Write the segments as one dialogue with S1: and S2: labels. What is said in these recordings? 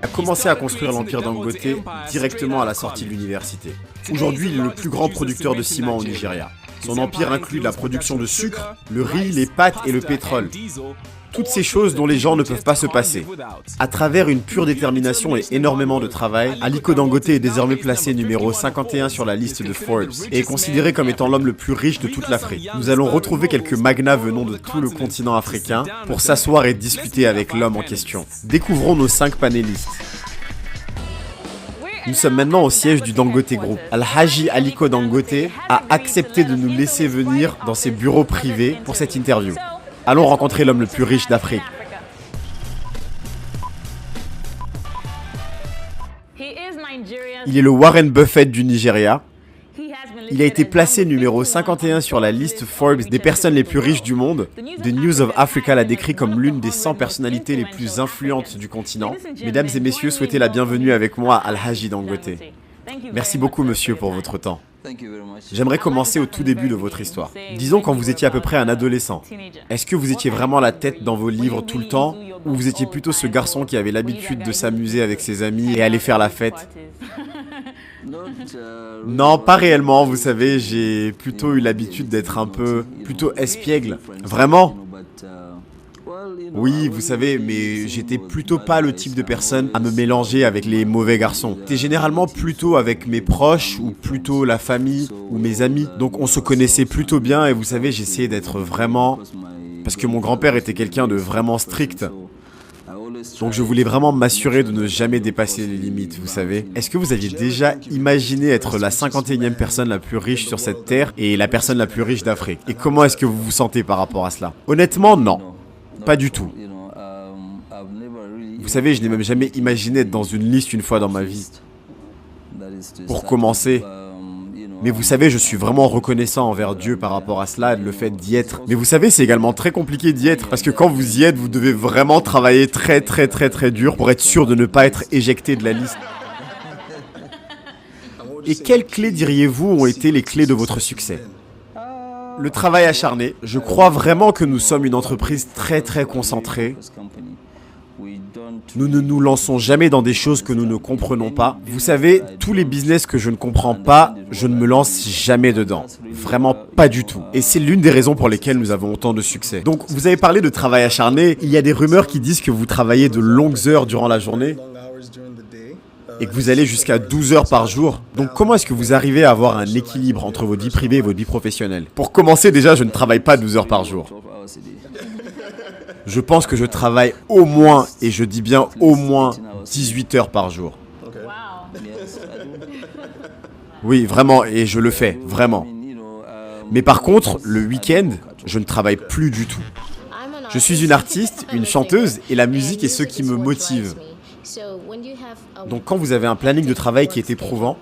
S1: a commencé à construire l'empire Dangote directement à la sortie de l'université. Aujourd'hui, il est le plus grand producteur de ciment au Nigeria. Son empire inclut la production de sucre, le riz, les pâtes et le pétrole. Toutes ces choses dont les gens ne peuvent pas se passer. À travers une pure détermination et énormément de travail, Aliko Dangote est désormais placé numéro 51 sur la liste de Forbes et est considéré comme étant l'homme le plus riche de toute l'Afrique. Nous allons retrouver quelques magnats venant de tout le continent africain pour s'asseoir et discuter avec l'homme en question. Découvrons nos 5 panélistes. Nous sommes maintenant au siège du Dangote Group. Alhaji Aliko Dangote a accepté de nous laisser venir dans ses bureaux privés pour cette interview. Allons rencontrer l'homme le plus riche d'Afrique. Il est le Warren Buffett du Nigeria. Il a été placé numéro 51 sur la liste Forbes des personnes les plus riches du monde. The News of Africa l'a décrit comme l'une des 100 personnalités les plus influentes du continent. Mesdames et messieurs, souhaitez la bienvenue avec moi à Alhaji Dangote. Merci beaucoup, monsieur, pour votre temps. J'aimerais commencer au tout début de votre histoire. Disons quand vous étiez à peu près un adolescent. Est-ce que vous étiez vraiment la tête dans vos livres tout le temps, ou vous étiez plutôt ce garçon qui avait l'habitude de s'amuser avec ses amis et aller faire la fête? Non, pas réellement, vous savez, j'ai plutôt eu l'habitude d'être un peu plutôt espiègle. Vraiment? Oui, vous savez, mais j'étais plutôt pas le type de personne à me mélanger avec les mauvais garçons. J'étais généralement plutôt avec mes proches, ou plutôt la famille, ou mes amis. Donc on se connaissait plutôt bien, et vous savez, j'essayais d'être vraiment... Parce que mon grand-père était quelqu'un de vraiment strict. Donc je voulais vraiment m'assurer de ne jamais dépasser les limites, vous savez. Est-ce que vous aviez déjà imaginé être la 51e personne la plus riche sur cette terre et la personne la plus riche d'Afrique? Et comment est-ce que vous vous sentez par rapport à cela? Honnêtement, non. Pas du tout. Vous savez, je n'ai même jamais imaginé être dans une liste une fois dans ma vie. Pour commencer. Mais vous savez, je suis vraiment reconnaissant envers Dieu par rapport à cela, le fait d'y être. Mais vous savez, c'est également très compliqué d'y être, parce que quand vous y êtes, vous devez vraiment travailler très dur pour être sûr de ne pas être éjecté de la liste. Et quelles clés diriez-vous ont été les clés de votre succès? Le travail acharné. Je crois vraiment que nous sommes une entreprise très concentrée. Nous ne nous lançons jamais dans des choses que nous ne comprenons pas. Vous savez, tous les business que je ne comprends pas, je ne me lance jamais dedans. Vraiment pas du tout. Et c'est l'une des raisons pour lesquelles nous avons autant de succès. Donc, vous avez parlé de travail acharné. Il y a des rumeurs qui disent que vous travaillez de longues heures durant la journée et que vous allez jusqu'à 12 heures par jour. Donc comment est-ce que vous arrivez à avoir un équilibre entre votre vie privée et votre vie professionnelle? Pour commencer, déjà, je ne travaille pas 12 heures par jour. Je pense que je travaille au moins, et je dis bien au moins, 18 heures par jour. Oui, vraiment, et je le fais, vraiment. Mais par contre, le week-end, je ne travaille plus du tout. Je suis une artiste, une chanteuse, et la musique est ce qui me motive. Donc quand vous avez un planning de travail qui est éprouvant,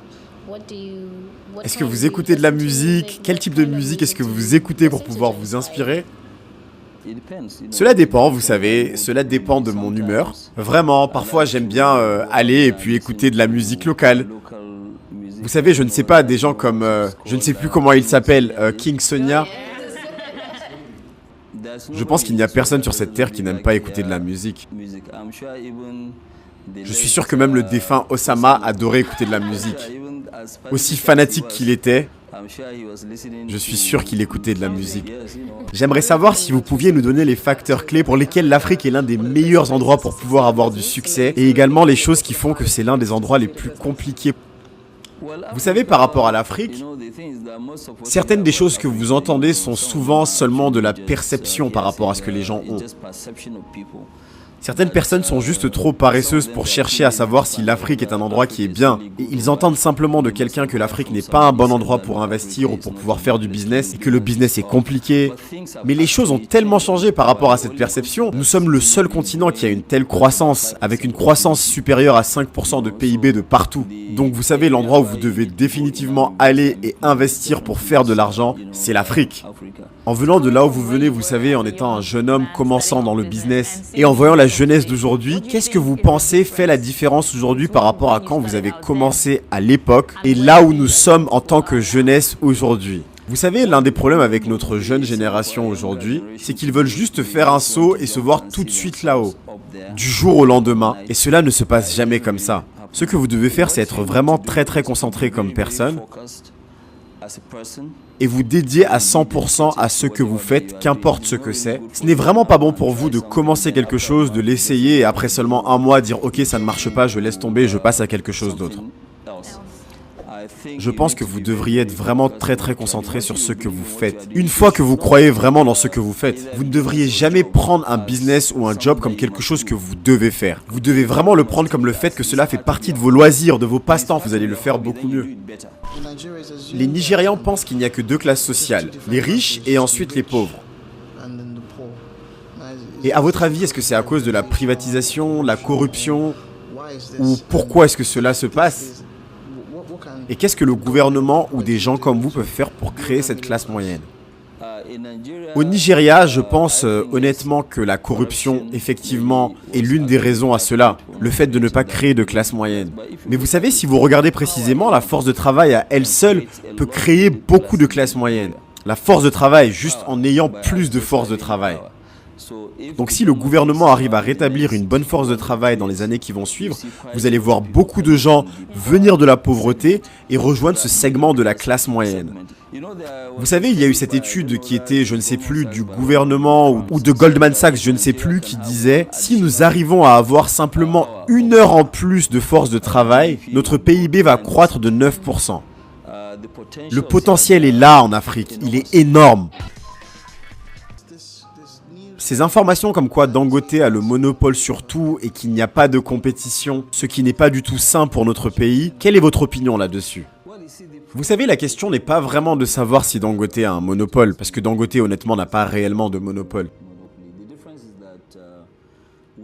S1: est-ce que vous écoutez de la musique? Quel type de musique est-ce que vous écoutez pour pouvoir vous inspirer? Cela dépend, vous savez, cela dépend de mon humeur. Vraiment, parfois j'aime bien aller et puis écouter de la musique locale. Vous savez, je ne sais pas, des gens comme, je ne sais plus comment il s'appelle, King Sonia. Je pense qu'il n'y a personne sur cette terre qui n'aime pas écouter de la musique. Je suis sûr que même le défunt Osama adorait écouter de la musique. Aussi fanatique qu'il était, je suis sûr qu'il écoutait de la musique. J'aimerais savoir si vous pouviez nous donner les facteurs clés pour lesquels l'Afrique est l'un des meilleurs endroits pour pouvoir avoir du succès et également les choses qui font que c'est l'un des endroits les plus compliqués. Vous savez, par rapport à l'Afrique, certaines des choses que vous entendez sont souvent seulement de la perception par rapport à ce que les gens ont. Certaines personnes sont juste trop paresseuses pour chercher à savoir si l'Afrique est un endroit qui est bien. Et ils entendent simplement de quelqu'un que l'Afrique n'est pas un bon endroit pour investir ou pour pouvoir faire du business et que le business est compliqué. Mais les choses ont tellement changé par rapport à cette perception. Nous sommes le seul continent qui a une telle croissance, avec une croissance supérieure à 5% de PIB de partout. Donc vous savez, l'endroit où vous devez définitivement aller et investir pour faire de l'argent, c'est l'Afrique. En venant de là où vous venez, vous savez, en étant un jeune homme commençant dans le business et en voyant la jeunesse d'aujourd'hui, qu'est-ce que vous pensez fait la différence aujourd'hui par rapport à quand vous avez commencé à l'époque et là où nous sommes en tant que jeunesse aujourd'hui? Vous savez, l'un des problèmes avec notre jeune génération aujourd'hui, c'est qu'ils veulent juste faire un saut et se voir tout de suite là-haut. du jour au lendemain. Et cela ne se passe jamais comme ça. Ce que vous devez faire, c'est être vraiment très concentré comme personne et vous dédier à 100% à ce que vous faites, qu'importe ce que c'est. Ce n'est vraiment pas bon pour vous de commencer quelque chose, de l'essayer et après seulement un mois dire « Ok, ça ne marche pas, je laisse tomber, je passe à quelque chose d'autre ». Je pense que vous devriez être vraiment très concentré sur ce que vous faites. Une fois que vous croyez vraiment dans ce que vous faites, vous ne devriez jamais prendre un business ou un job comme quelque chose que vous devez faire. Vous devez vraiment le prendre comme le fait que cela fait partie de vos loisirs, de vos passe-temps. Vous allez le faire beaucoup mieux. Les Nigérians pensent qu'il n'y a que deux classes sociales, les riches et ensuite les pauvres. Et à votre avis, est-ce que c'est à cause de la privatisation, la corruption, ou pourquoi est-ce que cela se passe ? Et qu'est-ce que le gouvernement ou des gens comme vous peuvent faire pour créer cette classe moyenne ? Au Nigeria, je pense honnêtement que la corruption, effectivement, est l'une des raisons à cela. Le fait de ne pas créer de classe moyenne. Mais vous savez, si vous regardez précisément, la force de travail à elle seule peut créer beaucoup de classes moyennes. La force de travail, juste en ayant plus de force de travail. Donc si le gouvernement arrive à rétablir une bonne force de travail dans les années qui vont suivre, vous allez voir beaucoup de gens venir de la pauvreté et rejoindre ce segment de la classe moyenne. Vous savez, il y a eu cette étude qui était, je ne sais plus, du gouvernement ou de Goldman Sachs, je ne sais plus, qui disait « Si nous arrivons à avoir simplement 1 heure en plus de force de travail, notre PIB va croître de 9%. » Le potentiel est là en Afrique, il est énorme. Ces informations comme quoi Dangote a le monopole sur tout et qu'il n'y a pas de compétition, ce qui n'est pas du tout sain pour notre pays, quelle est votre opinion là-dessus ? Vous savez, la question n'est pas vraiment de savoir si Dangote a un monopole, parce que Dangote honnêtement n'a pas réellement de monopole.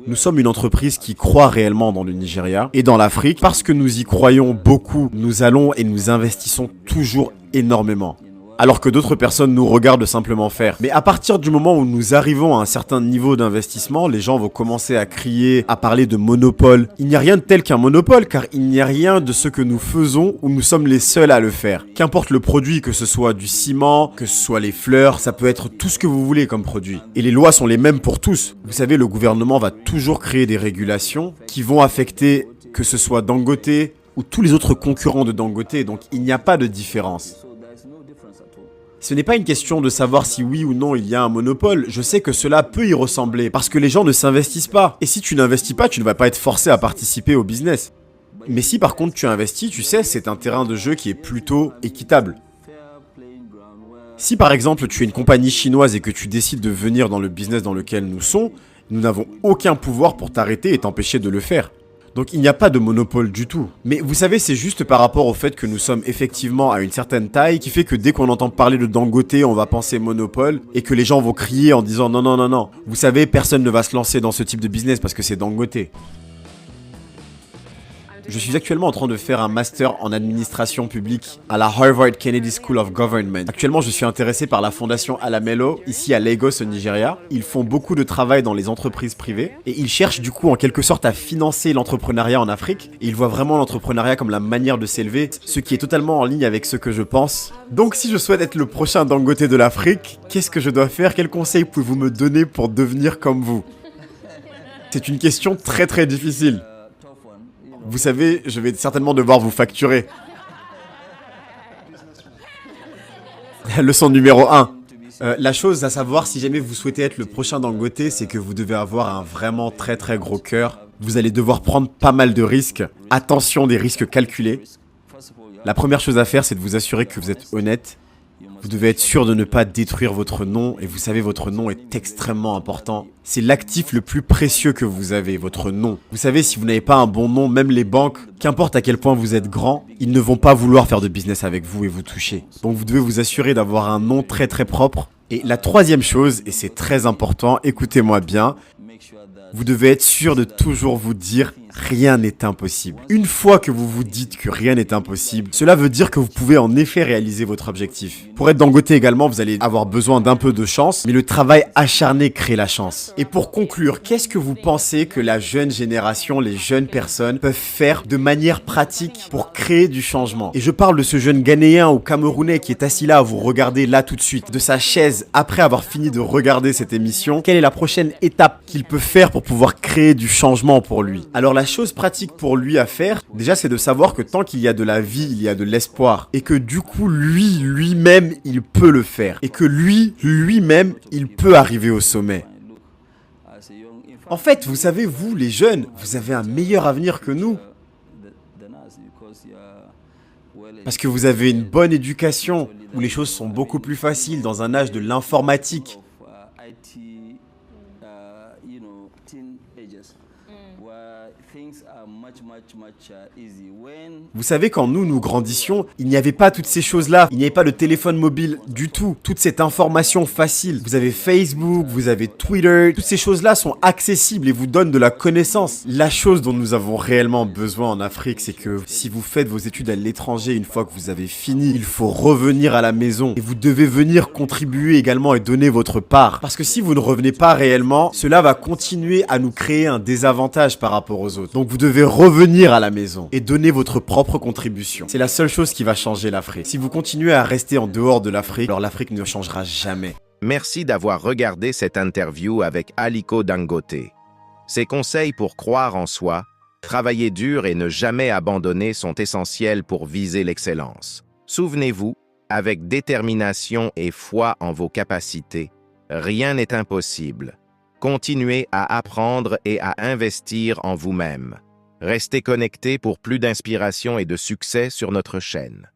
S1: Nous sommes une entreprise qui croit réellement dans le Nigeria et dans l'Afrique. Parce que nous y croyons beaucoup, nous allons et nous investissons toujours énormément. Alors que d'autres personnes nous regardent simplement faire. Mais à partir du moment où nous arrivons à un certain niveau d'investissement, les gens vont commencer à crier, à parler de monopole. Il n'y a rien de tel qu'un monopole, car il n'y a rien de ce que nous faisons où nous sommes les seuls à le faire. Qu'importe le produit, que ce soit du ciment, que ce soit les fleurs, ça peut être tout ce que vous voulez comme produit. Et les lois sont les mêmes pour tous. Vous savez, le gouvernement va toujours créer des régulations qui vont affecter que ce soit Dangote ou tous les autres concurrents de Dangote, donc il n'y a pas de différence. Ce n'est pas une question de savoir si oui ou non il y a un monopole, je sais que cela peut y ressembler, parce que les gens ne s'investissent pas. Et si tu n'investis pas, tu ne vas pas être forcé à participer au business. Mais si par contre tu investis, tu sais, c'est un terrain de jeu qui est plutôt équitable. Si par exemple tu es une compagnie chinoise et que tu décides de venir dans le business dans lequel nous sommes, nous n'avons aucun pouvoir pour t'arrêter et t'empêcher de le faire. Donc il n'y a pas de monopole du tout. Mais vous savez, c'est juste par rapport au fait que nous sommes effectivement à une certaine taille qui fait que dès qu'on entend parler de Dangote, on va penser monopole et que les gens vont crier en disant non, non, non, non. Vous savez, personne ne va se lancer dans ce type de business parce que c'est Dangote. Je suis actuellement en train de faire un master en administration publique à la Harvard Kennedy School of Government. Actuellement, je suis intéressé par la fondation Alamelo, ici à Lagos, au Nigeria. Ils font beaucoup de travail dans les entreprises privées et ils cherchent du coup en quelque sorte à financer l'entrepreneuriat en Afrique. Et ils voient vraiment l'entrepreneuriat comme la manière de s'élever, ce qui est totalement en ligne avec ce que je pense. Donc si je souhaite être le prochain Dangote de l'Afrique, qu'est-ce que je dois faire? Quels conseils pouvez-vous me donner pour devenir comme vous? C'est une question très difficile. Vous savez, je vais certainement devoir vous facturer. Leçon numéro 1. La chose à savoir, si jamais vous souhaitez être le prochain Dangote, c'est que vous devez avoir un vraiment très gros cœur. Vous allez devoir prendre pas mal de risques. Attention, des risques calculés. La première chose à faire, c'est de vous assurer que vous êtes honnête. Vous devez être sûr de ne pas détruire votre nom, et vous savez, votre nom est extrêmement important. C'est l'actif le plus précieux que vous avez, votre nom. Vous savez, si vous n'avez pas un bon nom, même les banques, qu'importe à quel point vous êtes grand, ils ne vont pas vouloir faire de business avec vous et vous toucher. Donc vous devez vous assurer d'avoir un nom très propre. Et la troisième chose, et c'est très important, écoutez-moi bien, vous devez être sûr de toujours vous dire rien n'est impossible. Une fois que vous vous dites que rien n'est impossible, cela veut dire que vous pouvez en effet réaliser votre objectif. Pour être Dangote également, vous allez avoir besoin d'un peu de chance, mais le travail acharné crée la chance. Et pour conclure, qu'est-ce que vous pensez que la jeune génération, les jeunes personnes peuvent faire de manière pratique pour créer du changement? Et je parle de ce jeune Ghanéen ou Camerounais qui est assis là à vous regarder là tout de suite, de sa chaise après avoir fini de regarder cette émission. Quelle est la prochaine étape qu'il peut faire pour pouvoir créer du changement pour lui? Alors la chose pratique pour lui à faire, déjà c'est de savoir que tant qu'il y a de la vie, il y a de l'espoir. Et que du coup, lui-même, il peut le faire. Et que lui-même, il peut arriver au sommet. En fait, vous savez, vous, les jeunes, vous avez un meilleur avenir que nous. Parce que vous avez une bonne éducation, où les choses sont beaucoup plus faciles dans un âge de l'informatique. Vous savez, quand nous grandissions, il n'y avait pas toutes ces choses-là. Il n'y avait pas de téléphone mobile du tout. Toute cette information facile. Vous avez Facebook, vous avez Twitter. Toutes ces choses-là sont accessibles et vous donnent de la connaissance. La chose dont nous avons réellement besoin en Afrique, c'est que si vous faites vos études à l'étranger, une fois que vous avez fini, il faut revenir à la maison. Et vous devez venir contribuer également et donner votre part. Parce que si vous ne revenez pas réellement, cela va continuer à nous créer un désavantage par rapport aux autres. Donc vous devez revenir à la maison et donner votre propre contribution. C'est la seule chose qui va changer l'Afrique. Si vous continuez à rester en dehors de l'Afrique, alors l'Afrique ne changera jamais.
S2: Merci d'avoir regardé cette interview avec Aliko Dangote. Ses conseils pour croire en soi, travailler dur et ne jamais abandonner sont essentiels pour viser l'excellence. Souvenez-vous, avec détermination et foi en vos capacités, rien n'est impossible. Continuez à apprendre et à investir en vous-même. Restez connectés pour plus d'inspiration et de succès sur notre chaîne.